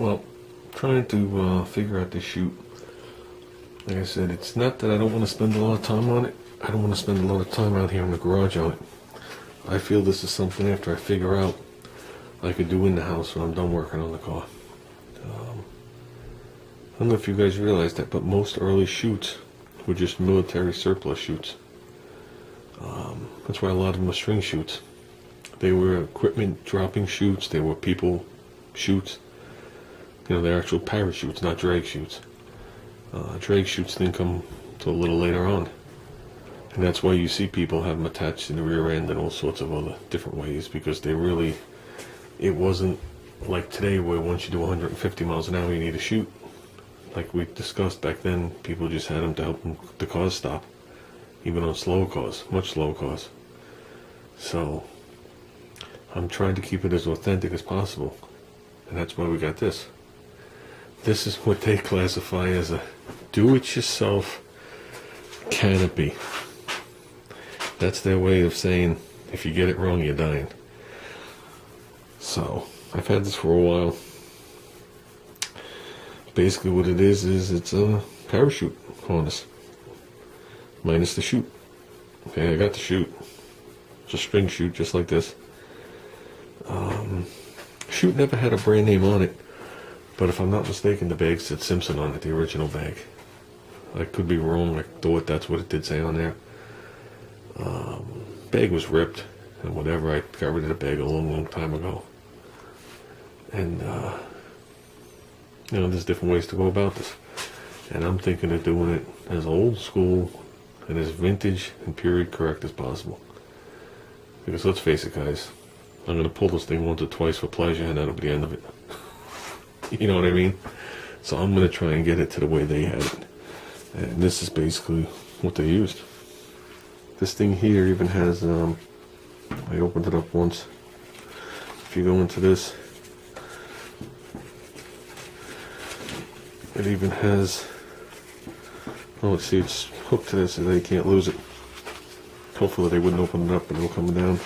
Well, trying to figure out this chute. Like I said, it's not that I don't want to spend a lot of time on it. I don't want to spend a lot of time out here in the garage on it. I feel this is something after I figure out I could do in the house when I'm done working on the car. I don't know if you guys realize that, but most early chutes were just military surplus chutes. That's why a lot of them were string chutes. They were equipment dropping chutes. They were people chutes. You know, they're actual parachutes, not drag chutes. Drag chutes didn't come till a little later on. And that's why you see people have them attached in the rear end and all sorts of other different ways, because they really, it wasn't like today where once you do 150 miles an hour you need a chute. Like we discussed back then, people just had them to help the cars stop, even on slow cars, much slower cars. So I'm trying to keep it as authentic as possible, and that's why we got this. This is what they classify as a do-it-yourself canopy. That's their way of saying, if you get it wrong, you're dying. So I've had this for a while. Basically what it is it's a parachute harness, minus the chute. Okay, I got the chute. It's a string chute just like this. Chute never had a brand name on it, but if I'm not mistaken, the bag said Simpson on it, the original bag. I could be wrong. I thought that's what it did say on there. Bag was ripped and whatever. I got rid of the bag a long time ago. And you know, there's different ways to go about this, and I'm thinking of doing it as old school and as vintage and period correct as possible. Because let's face it, guys, I'm going to pull this thing once or twice for pleasure, and that'll be the end of it. You know what I mean? So I'm going to try and get it to the way they had it. And this is basically what they used. This thing here even has, I opened it up once. If you go into this, it even has, oh, let's see, it's hooked to this so they can't lose it. Hopefully they wouldn't open it up and it'll come down.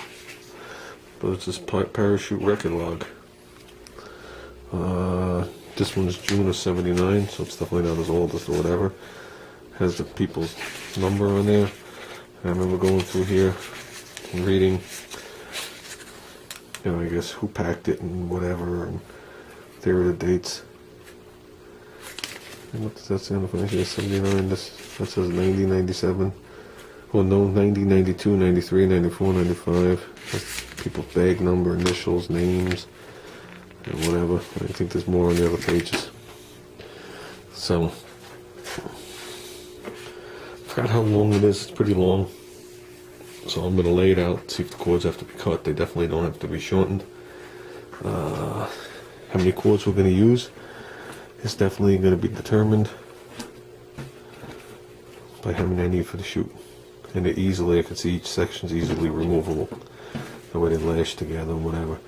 But it's this parachute record log. This one is June of '79, so it's definitely not as old as or whatever. Has the people's number on there. I remember going through here and reading, you know, I guess who packed it and whatever, and there are the dates. And what does that say on the front here? 79, that says 90, 97. Well, no, 90, 92, 93, 94, 95. That's people's bag number, initials, names, and whatever. I think there's more on the other pages. So, forgot how long it is. It's pretty long. So I'm going to lay it out, see if the cords have to be cut. They definitely don't have to be shortened. How many cords we're going to use is definitely going to be determined by how many I need for the chute. And it easily, I can see each section's easily removable. The way they lash together and whatever.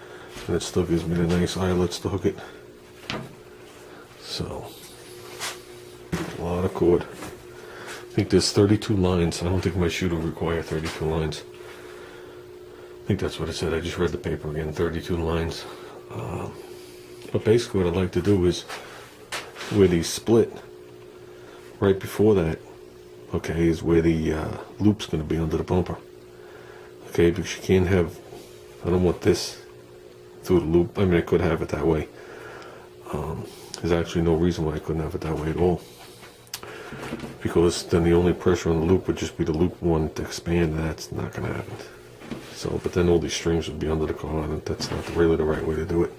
And it still gives me the nice eyelets to hook it. So, a lot of cord. I think there's 32 lines. I don't think my chute will require 32 lines. I think that's what it said. I just read the paper again, 32 lines. But basically what I'd like to do is, where these split, right before that, okay, is where the loop's going to be under the bumper. Okay, because you can't have, I don't want this through the loop. I mean, I could have it that way. There's actually no reason why I couldn't have it that way at all. Because then the only pressure on the loop would just be the loop one to expand, and that's not going to happen. So, but then all these strings would be under the car, and that's not really the right way to do it.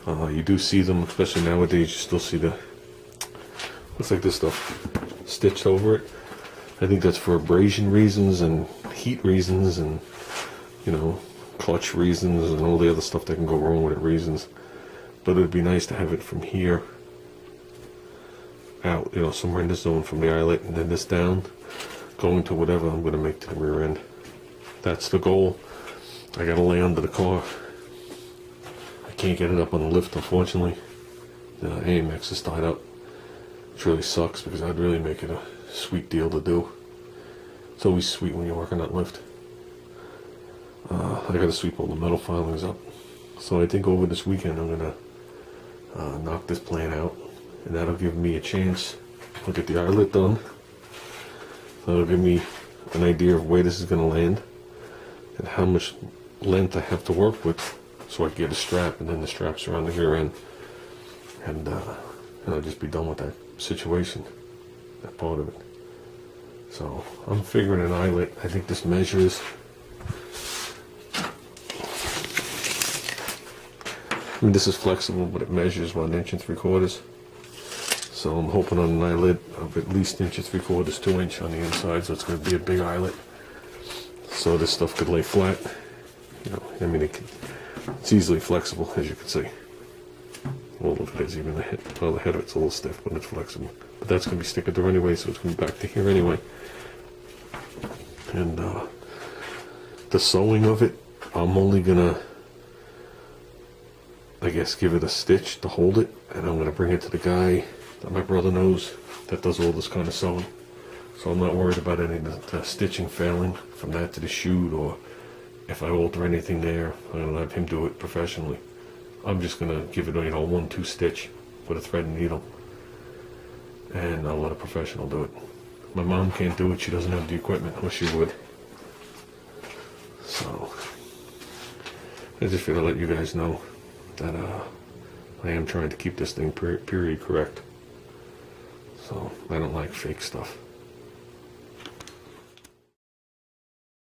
You do see them, especially nowadays, you still see the, looks like this stuff stitched over it. I think that's for abrasion reasons and heat reasons and, you know, clutch reasons and all the other stuff that can go wrong with it reasons. But it would be nice to have it from here out, you know, somewhere in this zone from the eyelet, and then this down, going to whatever I'm going to make to the rear end. That's the goal. I got to lay under the car. I can't get it up on the lift, unfortunately. The AMX is tied up, which really sucks because I'd really make it a sweet deal to do. It's always sweet when you're working that lift. I got to sweep all the metal filings up. So I think over this weekend I'm going to knock this plan out, and that'll give me a chance to get the eyelet done. That'll give me an idea of where this is going to land and how much length I have to work with, so I can get a strap, and then the straps around the rear end, and I'll just be done with that situation, that part of it. So I'm figuring an eyelet. I think this measures, I mean, this is flexible, but it measures 1 3/4 inches. So I'm hoping on an eyelet of at least 1 3/4 inches, 2 inch on the inside. So it's going to be a big eyelet. So this stuff could lay flat. You know, I mean, it's easily flexible, as you can see. All of it is, even the head. Well, the head of it's a little stiff, but it's flexible. But that's going to be sticking through anyway, so it's going to be back to here anyway. And the sewing of it, I'm only going to, I guess, give it a stitch to hold it, and I'm going to bring it to the guy that my brother knows that does all this kind of sewing. So I'm not worried about any of the stitching failing from that to the chute, or if I alter anything there, I'm going to have him do it professionally. I'm just going to give it, you know, 1-2 stitch with a thread and needle, and I'll let a professional do it. My mom can't do it. She doesn't have the equipment, or she would. So I just feel to let you guys know that I am trying to keep this thing period correct. So I don't like fake stuff.